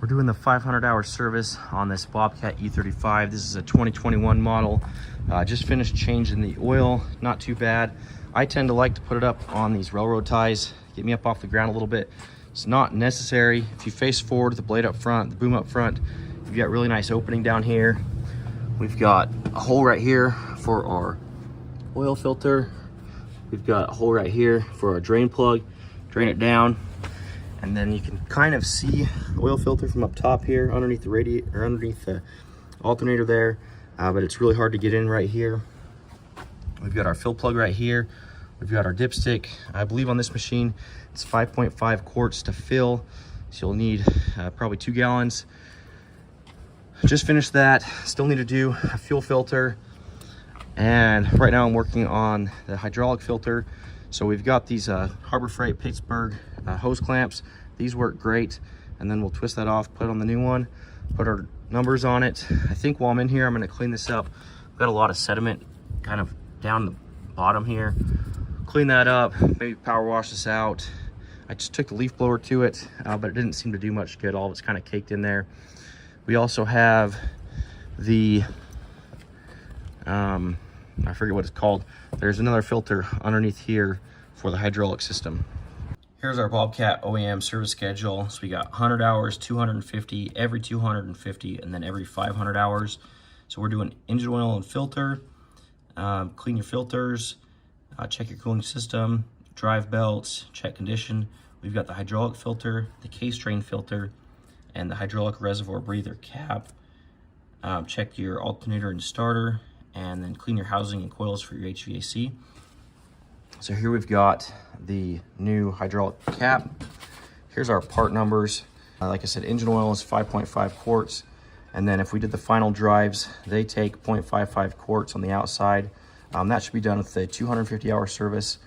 We're doing the 500-hour service on this Bobcat E35. This is a 2021 model. Just finished changing the oil, not too bad. I tend to like to put it up on these railroad ties, get me up off the ground a little bit. It's not necessary. If you face forward, the blade up front, the boom up front, you've got really nice opening down here. We've got a hole right here for our oil filter. We've got a hole right here for our drain plug. Drain it down. And then you can kind of see the oil filter from up top here underneath the radiator or underneath the alternator there, but it's really hard to get in right here. We've got our fill plug right here. We've got our dipstick. I believe on this machine it's 5.5 quarts to fill, so you'll need probably 2 gallons. Just finished that. Still need to do a fuel filter, and right now I'm working on the hydraulic filter. So we've got these Harbor Freight Pittsburgh hose clamps. These work great, and then we'll twist that off, put on the new one, put our numbers on it. I think while I'm in here, I'm going to clean this up. I've got a lot of sediment kind of down the bottom here. Clean that up, maybe power wash this out. I just took the leaf blower to it, but it didn't seem to do much good. All of it's kind of caked in there. We also have the I forget what it's called. There's another filter underneath here for the hydraulic system. Here's our Bobcat OEM service schedule. So we got 100 hours, 250, every 250, and then every 500 hours. So we're doing engine oil and filter, clean your filters, check your cooling system, drive belts, check condition. We've got the hydraulic filter, the case drain filter, and the hydraulic reservoir breather cap. Check your alternator and starter, and then clean your housing and coils for your HVAC. So here we've got the new hydraulic cap. Here's our part numbers. Like I said, engine oil is 5.5 quarts. And then if we did the final drives, they take 0.55 quarts on the outside. That should be done with the 250-hour service.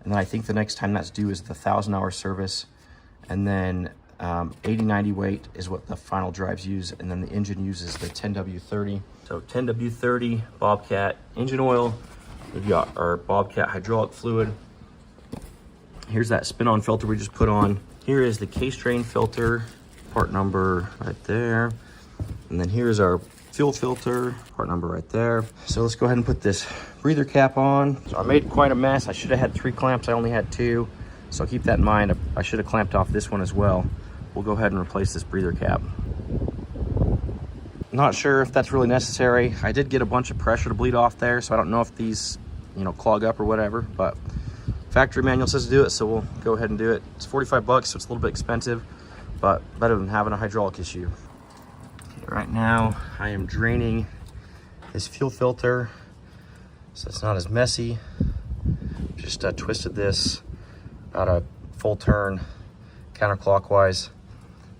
And then I think the next time that's due is the 1,000-hour service. And then 80-90 weight is what the final drives use. And then the engine uses the 10W30. So 10W30 Bobcat engine oil. We've got our Bobcat hydraulic fluid. Here's that spin-on filter we just put on. Here is the case drain filter, part number right there. And then here's our fuel filter, part number right there. So let's go ahead and put this breather cap on. So I made quite a mess. I should have had 3 clamps. I only had 2. So keep that in mind. I should have clamped off this one as well. We'll go ahead and replace this breather cap. Not sure if that's really necessary. I did get a bunch of pressure to bleed off there, so I don't know if these, clog up or whatever, but factory manual says to do it, so we'll go ahead and do it. It's 45 bucks, so it's a little bit expensive, but better than having a hydraulic issue. Okay, right now I am draining this fuel filter so it's not as messy. Just twisted this about a full turn counterclockwise.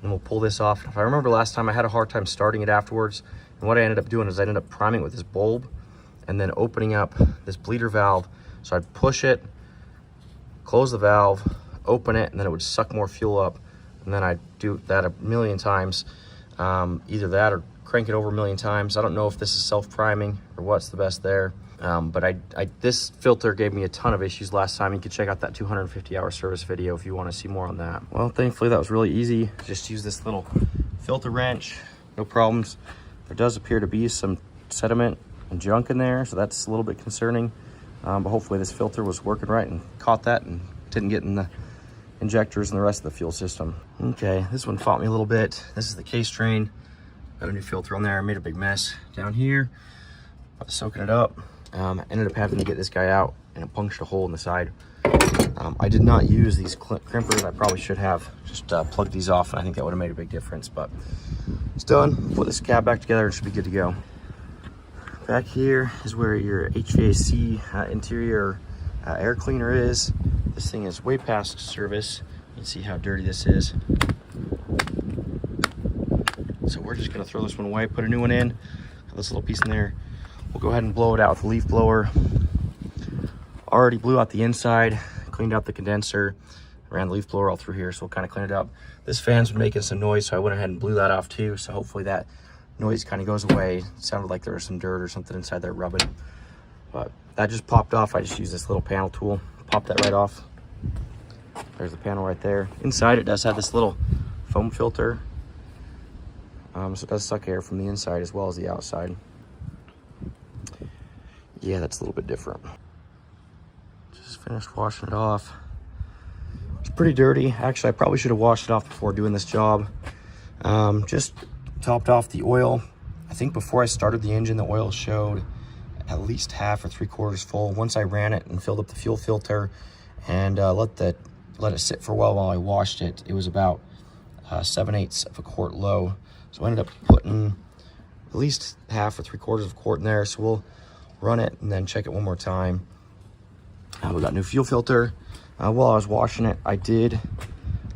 And we'll pull this off. If I remember last time, I had a hard time starting it afterwards. And what I ended up doing is I ended up priming it with this bulb and then opening up this bleeder valve. So I'd push it, close the valve, open it, and then it would suck more fuel up. And then I'd do that a million times. Either that or crank it over a million times. I don't know if this is self-priming or what's the best there. But this filter gave me a ton of issues last time. You can check out that 250-hour service video if you want to see more on that. Well, thankfully that was really easy. Just use this little filter wrench, no problems. There does appear to be some sediment and junk in there, so that's a little bit concerning. But hopefully this filter was working right and caught that and didn't get in the injectors and the rest of the fuel system. Okay, this one fought me a little bit. This is the case drain. Got a new filter on there. I made a big mess down here. I was soaking it up. Ended up having to get this guy out, and it punctured a hole in the side. I did not use these crimpers. I probably should have just plugged these off, and I think that would have made a big difference, but it's done. Put this cab back together and it should be good to go. Back here is where your HVAC interior air cleaner is. This thing is way past service. You can see how dirty this is. So we're just gonna throw this one away, put a new one in. Got this little piece in there. We'll go ahead and blow it out with a leaf blower. Already blew out the inside, cleaned out the condenser, ran the leaf blower all through here, so we'll kind of clean it up. This fan's been making some noise, so I went ahead and blew that off too, so hopefully that noise kind of goes away. It sounded like there was some dirt or something inside there rubbing, but that just popped off. I just used this little panel tool, pop that right off. There's the panel right there. Inside it does have this little foam filter. So it does suck air from the inside as well as the outside. Yeah, that's a little bit different. Just finished washing it off. It's pretty dirty. Actually, I probably should have washed it off before doing this job. Just topped off the oil. I think before I started the engine, the oil showed at least half or 3/4 full. Once I ran it and filled up the fuel filter and let it sit for a while I washed it, it was about 7/8 of a quart low. So I ended up putting at least half or 3/4 of a quart in there. So we'll run it and then check it one more time. We got new fuel filter. While I was washing it, I did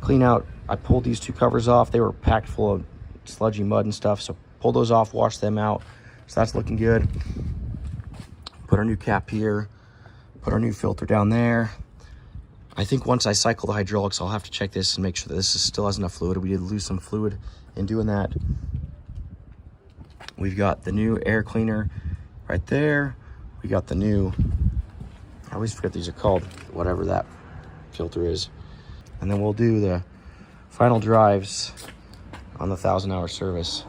clean out. I pulled these 2 covers off. They were packed full of sludgy mud and stuff. So pulled those off, washed them out. So that's looking good. Put our new cap here. Put our new filter down there. I think once I cycle the hydraulics, I'll have to check this and make sure that this still has enough fluid. We did lose some fluid in doing that. We've got the new air cleaner right there. We got the new, I always forget these are called, whatever that filter is. And then we'll do the final drives on the 1,000-hour service.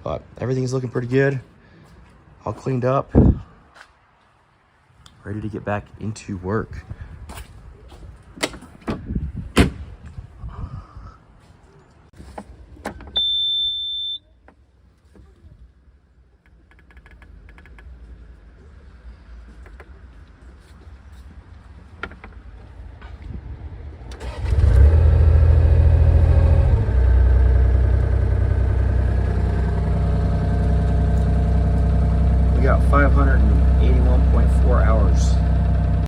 But everything's looking pretty good. All cleaned up. Ready to get back into work.